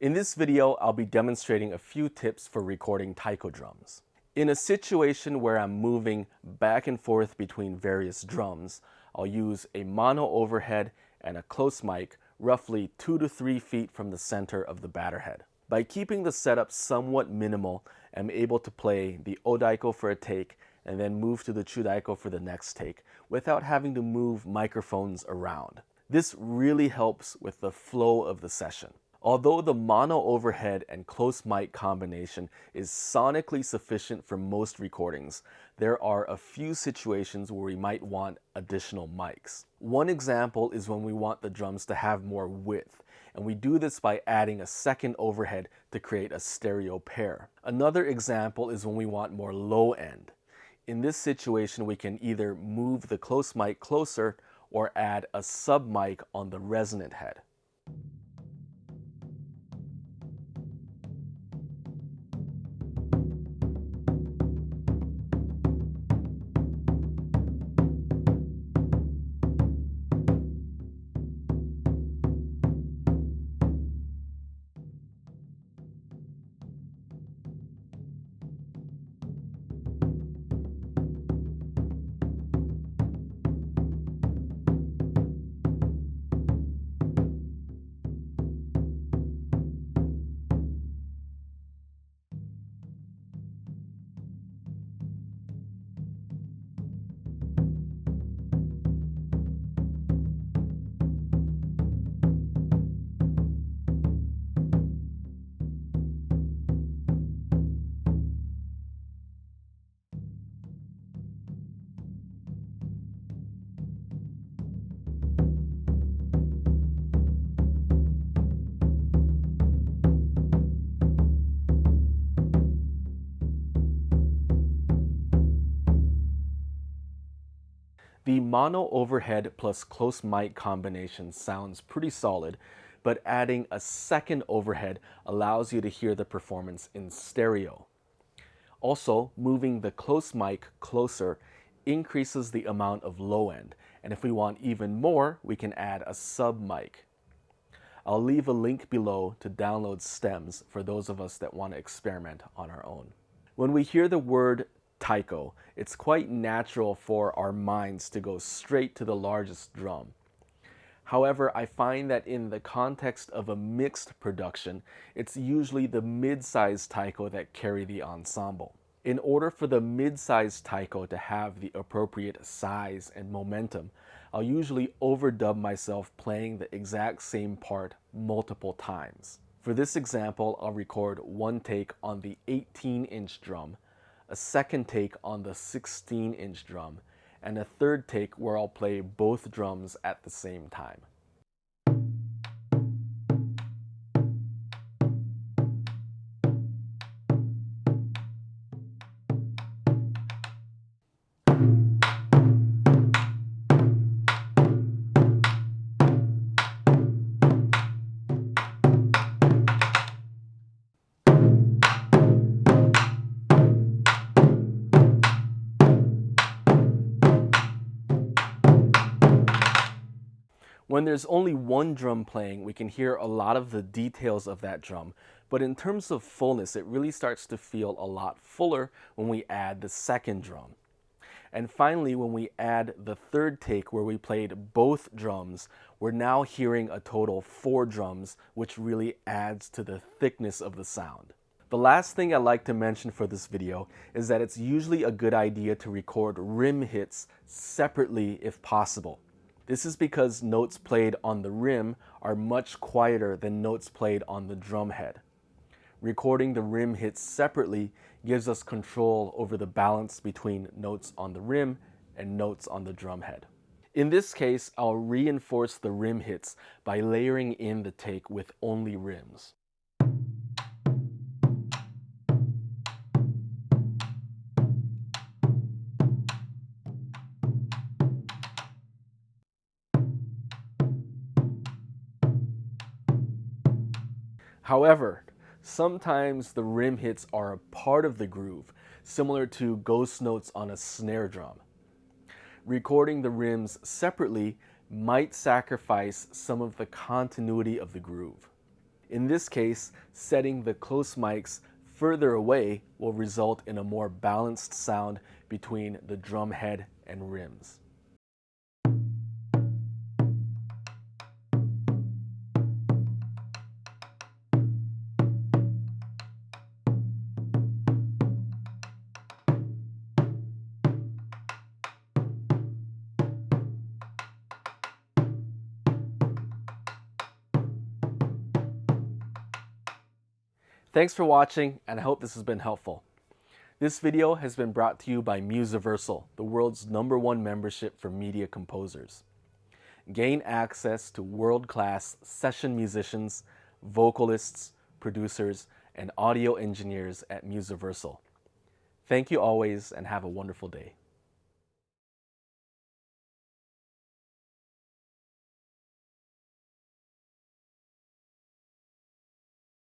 In this video, I'll be demonstrating a few tips for recording taiko drums. In a situation where I'm moving back and forth between various drums, I'll use a mono overhead and a close mic roughly 2 to 3 feet from the center of the batter head. By keeping the setup somewhat minimal, I'm able to play the Odaiko for a take and then move to the Chudaiko for the next take without having to move microphones around. This really helps with the flow of the session. Although the mono overhead and close mic combination is sonically sufficient for most recordings, there are a few situations where we might want additional mics. One example is when we want the drums to have more width, and we do this by adding a second overhead to create a stereo pair. Another example is when we want more low end. In this situation, we can either move the close mic closer or add a sub mic on the resonant head. The mono overhead plus close mic combination sounds pretty solid, but adding a second overhead allows you to hear the performance in stereo. Also, moving the close mic closer increases the amount of low end, and if we want even more, we can add a sub mic. I'll leave a link below to download stems for those of us that want to experiment on our own. When we hear the word taiko, it's quite natural for our minds to go straight to the largest drum. However, I find that in the context of a mixed production, it's usually the mid-sized taiko that carry the ensemble. In order for the mid-sized taiko to have the appropriate size and momentum, I'll usually overdub myself playing the exact same part multiple times. For this example, I'll record one take on the 18-inch drum, a second take on the 16-inch drum, and a third take where I'll play both drums at the same time. When there's only one drum playing, we can hear a lot of the details of that drum, but in terms of fullness, it really starts to feel a lot fuller when we add the second drum. And finally, when we add the third take where we played both drums, we're now hearing a total 4 drums, which really adds to the thickness of the sound. The last thing I'd like to mention for this video is that it's usually a good idea to record rim hits separately if possible. This is because notes played on the rim are much quieter than notes played on the drum head. Recording the rim hits separately gives us control over the balance between notes on the rim and notes on the drum head. In this case, I'll reinforce the rim hits by layering in the take with only rims. However, sometimes the rim hits are a part of the groove, similar to ghost notes on a snare drum. Recording the rims separately might sacrifice some of the continuity of the groove. In this case, setting the close mics further away will result in a more balanced sound between the drum head and rims. Thanks for watching, and I hope this has been helpful. This video has been brought to you by Musiversal, the world's #1 membership for media composers. Gain access to world-class session musicians, vocalists, producers, and audio engineers at Musiversal. Thank you always, and have a wonderful day.